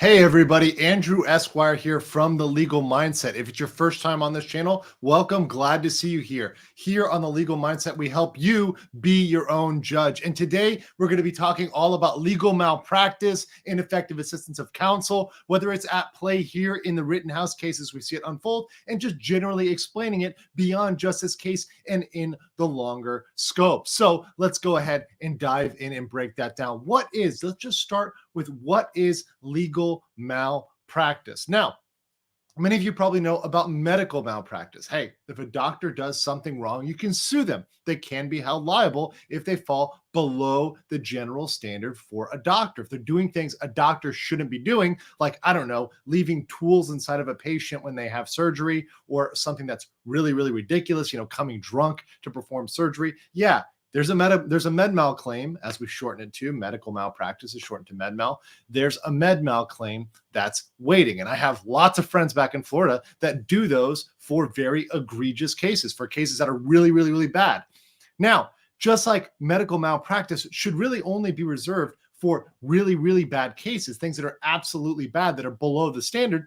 Hey everybody, Andrew Esquire here from The Legal Mindset. If it's your first time on this channel, welcome. Glad to see you here. Here on The Legal Mindset, we help you be your own judge. And today we're going to be talking all about legal malpractice, ineffective assistance of counsel, whether it's at play here in the Rittenhouse case as we see it unfold, and just generally explaining it beyond just this case and in the longer scope. So let's go ahead and dive in and break that down. Let's just start with what is legal malpractice. Now, many of you probably know about medical malpractice. Hey, if a doctor does something wrong, you can sue them. They can be held liable if they fall below the general standard for a doctor. If they're doing things a doctor shouldn't be doing, like, I don't know, leaving tools inside of a patient when they have surgery, or something that's really, really ridiculous, coming drunk to perform surgery. Yeah, there's a med mal claim, as we shorten it to. Medical malpractice is shortened to med mal. There's a med mal claim that's waiting. And I have lots of friends back in Florida that do those for very egregious cases, for cases that are really, really, really bad. Now, just like medical malpractice should really only be reserved for really, really bad cases, things that are absolutely bad, that are below the standard,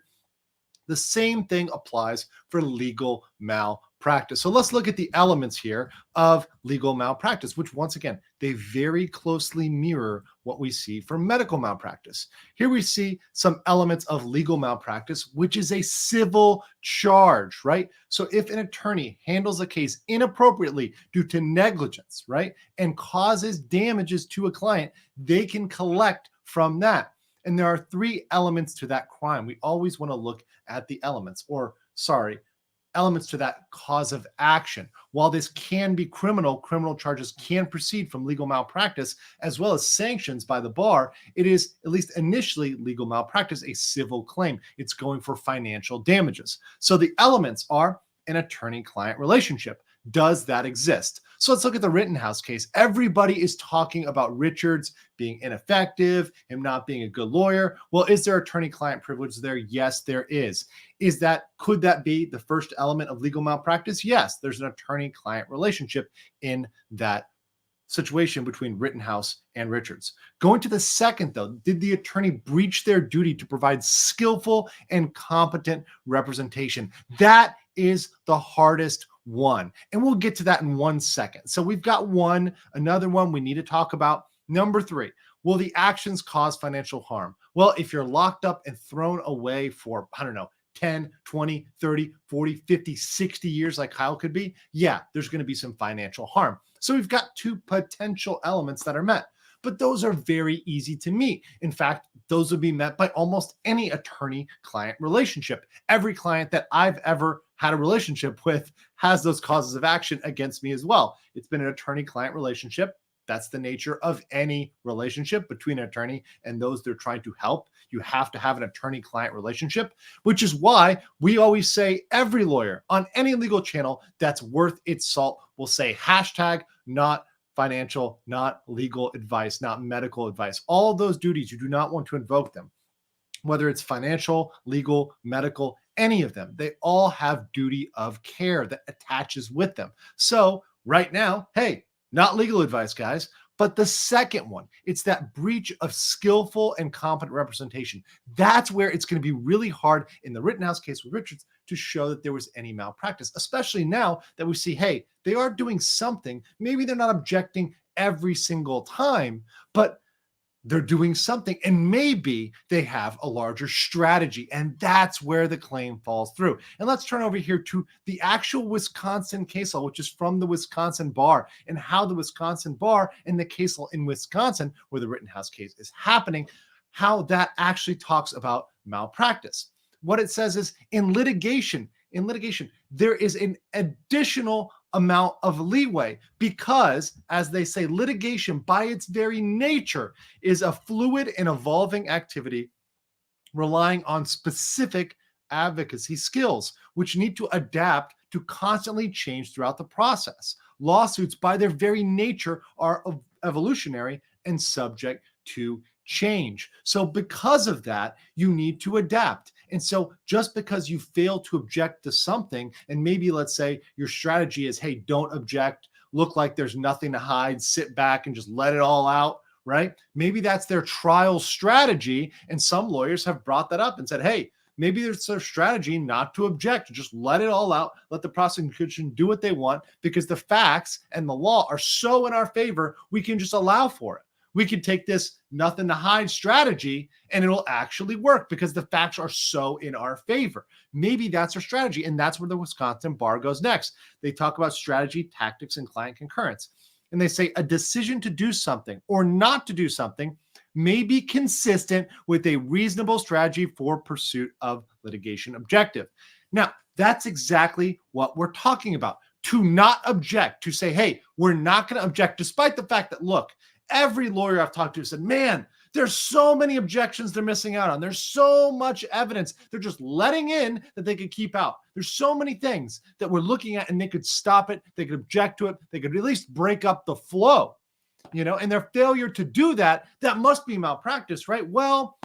the same thing applies for legal malpractice. So let's look at the elements here of legal malpractice, which once again, they very closely mirror what we see for medical malpractice. Here we see some elements of legal malpractice, which is a civil charge, right? So if an attorney handles a case inappropriately due to negligence, right, and causes damages to a client, they can collect from that. And there are three elements to that crime. We always want to look at the elements to that cause of action. While this can be criminal charges can proceed from legal malpractice, as well as sanctions by the bar. It is, at least initially, legal malpractice, a civil claim. It's going for financial damages. So the elements are an attorney-client relationship. Does that exist? So let's look at the Rittenhouse case. Everybody is talking about Richards being ineffective, him not being a good lawyer. Well, is there attorney-client privilege there? Yes, there is. Could that be the first element of legal malpractice? Yes, there's an attorney-client relationship in that situation between Rittenhouse and Richards. Going to the second, though, did the attorney breach their duty to provide skillful and competent representation? That is the hardest one. And we'll get to that in 1 second. So we've got another one we need to talk about. Number 3, will the actions cause financial harm? Well, if you're locked up and thrown away for, 10, 20, 30, 40, 50, 60 years like Kyle could be, yeah, there's going to be some financial harm. So we've got 2 potential elements that are met, but those are very easy to meet. In fact, those would be met by almost any attorney-client relationship. Every client that I've ever had a relationship with has those causes of action against me as well. It's been an attorney-client relationship. That's the nature of any relationship between an attorney and those they're trying to help. You have to have an attorney-client relationship, which is why we always say every lawyer on any legal channel that's worth its salt will say hashtag not financial, not legal advice, not medical advice. All of those duties, you do not want to invoke them. Whether it's financial, legal, medical, any of them, they all have duty of care that attaches with them. So right now, hey, not legal advice, guys. But the second one, it's that breach of skillful and competent representation. That's where it's going to be really hard in the Rittenhouse case with Richards to show that there was any malpractice, especially now that we see, hey, they are doing something. Maybe they're not objecting every single time, but they're doing something, and maybe they have a larger strategy, and that's where the claim falls through. And let's turn over here to the actual Wisconsin case law, which is from the Wisconsin bar, and how the Wisconsin bar and the case law in Wisconsin, where the Rittenhouse case is happening, how that actually talks about malpractice. What it says is in litigation, there is an additional amount of leeway because, as they say, litigation by its very nature is a fluid and evolving activity relying on specific advocacy skills, which need to adapt to constantly change throughout the process. Lawsuits by their very nature are evolutionary and subject to change. So because of that, you need to adapt. And so just because you fail to object to something, and maybe let's say your strategy is, hey, don't object, look like there's nothing to hide, sit back and just let it all out, right? Maybe that's their trial strategy. And some lawyers have brought that up and said, hey, maybe it's their strategy not to object, to just let it all out, let the prosecution do what they want, because the facts and the law are so in our favor, we can just allow for it. We can take this nothing to hide strategy and it'll actually work because the facts are so in our favor. Maybe that's our strategy. And that's where the Wisconsin bar goes next. They talk about strategy, tactics, and client concurrence. And they say a decision to do something or not to do something may be consistent with a reasonable strategy for pursuit of litigation objective. Now, that's exactly what we're talking about. To not object, to say, hey, we're not going to object, despite the fact that, look, every lawyer I've talked to said, man, there's so many objections they're missing out on. There's so much evidence they're just letting in that they could keep out. There's so many things that we're looking at and they could stop it. They could object to it. They could at least break up the flow. And their failure to do that must be malpractice, right? Well,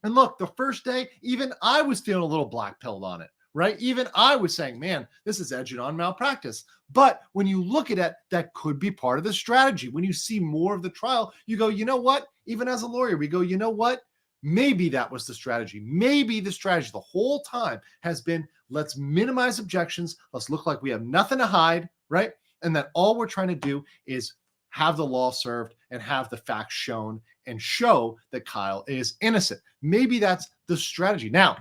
and look, the first day, even I was feeling a little black-pilled on it, right? Even I was saying, man, this is edging on malpractice. But when you look at it, that could be part of the strategy. When you see more of the trial, you go, you know what? Even as a lawyer, we go, you know what? Maybe that was the strategy. Maybe the strategy the whole time has been, let's minimize objections. Let's look like we have nothing to hide, right? And that all we're trying to do is have the law served and have the facts shown and show that Kyle is innocent. Maybe that's the strategy. Now,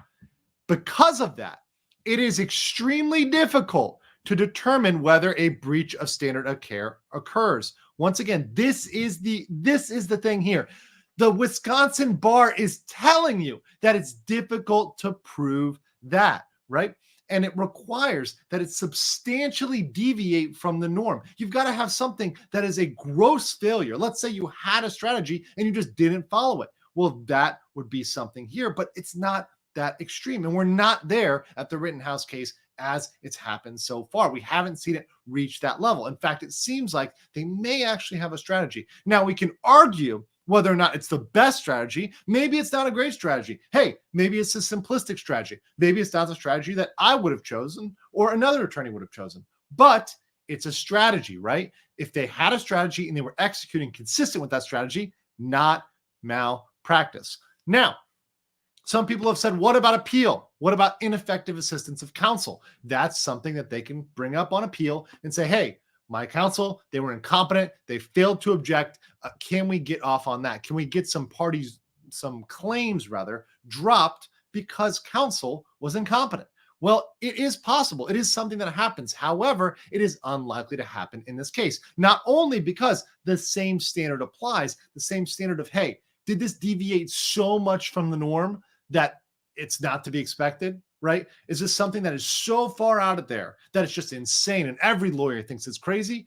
because of that, it is extremely difficult to determine whether a breach of standard of care occurs. Once again, this is the thing here. The Wisconsin bar is telling you that it's difficult to prove that, right? And it requires that it substantially deviate from the norm. You've got to have something that is a gross failure. Let's say you had a strategy and you just didn't follow it. Well, that would be something here, but it's not that extreme. And we're not there at the Rittenhouse case as it's happened so far. We haven't seen it reach that level. In fact, it seems like they may actually have a strategy. Now, we can argue whether or not it's the best strategy. Maybe it's not a great strategy. Hey, maybe it's a simplistic strategy. Maybe it's not the strategy that I would have chosen or another attorney would have chosen. But it's a strategy, right? If they had a strategy and they were executing consistent with that strategy, not malpractice. Now, some people have said, what about appeal? What about ineffective assistance of counsel? That's something that they can bring up on appeal and say, hey, my counsel, they were incompetent. They failed to object. Can we get off on that? Can we get some claims dropped because counsel was incompetent? Well, it is possible. It is something that happens. However, it is unlikely to happen in this case, not only because the same standard applies, the same standard of, hey, did this deviate so much from the norm that it's not to be expected, right? Is this something that is so far out of there that it's just insane and every lawyer thinks it's crazy?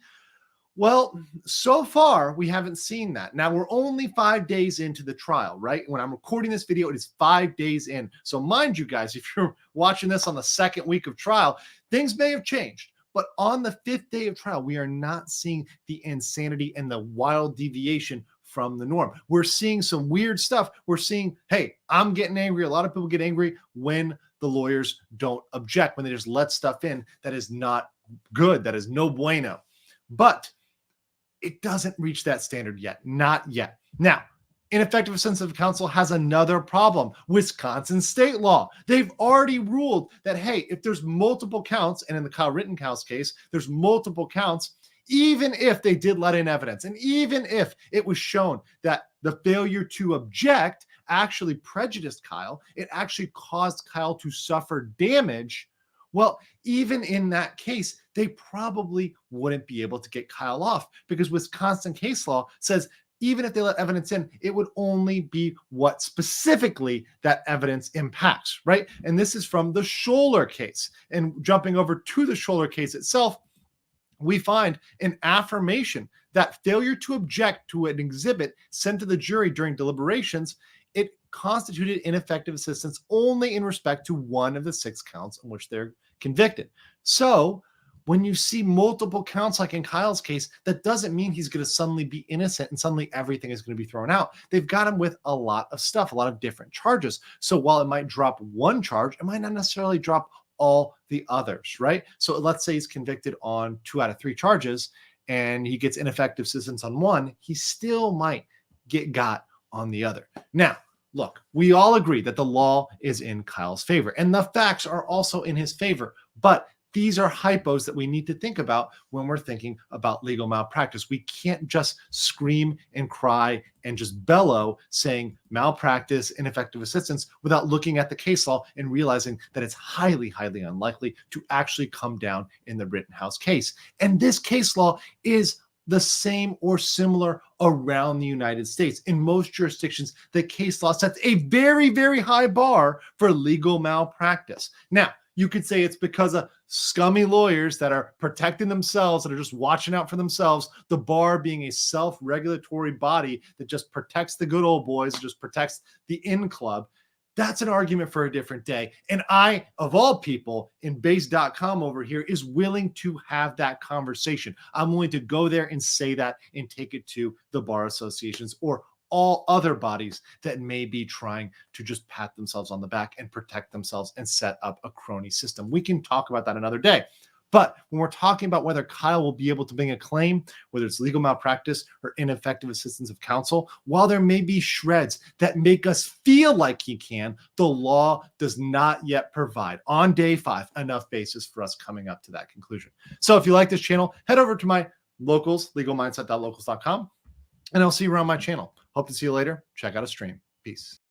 Well, so far, we haven't seen that. Now, we're only 5 days into the trial, right? When I'm recording this video, it is 5 days in. So mind you guys, if you're watching this on the second week of trial, things may have changed. But on the 5th day of trial, we are not seeing the insanity and the wild deviation from the norm. We're seeing some weird stuff. We're seeing, hey, I'm getting angry. A lot of people get angry when the lawyers don't object, when they just let stuff in that is not good, that is no bueno. But it doesn't reach that standard yet. Not yet. Now, ineffective assistance of counsel has another problem. Wisconsin state law. They've already ruled that, hey, if there's multiple counts, and in the Kyle Rittenhouse case, there's multiple counts, even if they did let in evidence, and even if it was shown that the failure to object actually prejudiced Kyle, it actually caused Kyle to suffer damage. Well, even in that case, they probably wouldn't be able to get Kyle off because Wisconsin case law says even if they let evidence in, it would only be what specifically that evidence impacts, right? And this is from the Scholler case. And jumping over to the Scholler case itself, we find an affirmation that failure to object to an exhibit sent to the jury during deliberations, it constituted ineffective assistance only in respect to one of the 6 counts in which they're convicted. So when you see multiple counts, like in Kyle's case, that doesn't mean he's going to suddenly be innocent and suddenly everything is going to be thrown out. They've got him with a lot of stuff, a lot of different charges. So while it might drop one charge, it might not necessarily drop all the others, right? So let's say he's convicted on 2 out of 3 charges and he gets ineffective assistance on 1, he still might get got on the other. Now, look, we all agree that the law is in Kyle's favor and the facts are also in his favor, but these are hypos that we need to think about when we're thinking about legal malpractice. We can't just scream and cry and just bellow saying malpractice, ineffective assistance without looking at the case law and realizing that it's highly, highly unlikely to actually come down in the Rittenhouse case. And this case law is the same or similar around the United States. In most jurisdictions, the case law sets a very, very high bar for legal malpractice. Now, you could say it's because of scummy lawyers that are protecting themselves, that are just watching out for themselves, the bar being a self-regulatory body that just protects the good old boys, just protects the in club. That's an argument for a different day. And I, of all people, in base.com over here, is willing to have that conversation. I'm willing to go there and say that and take it to the bar associations or all other bodies that may be trying to just pat themselves on the back and protect themselves and set up a crony system. We can talk about that another day. But when we're talking about whether Kyle will be able to bring a claim, whether it's legal malpractice or ineffective assistance of counsel, while there may be shreds that make us feel like he can, the law does not yet provide, on day 5, enough basis for us coming up to that conclusion. So if you like this channel, head over to my locals, legalmindset.locals.com, and I'll see you around my channel. Hope to see you later. Check out a stream. Peace.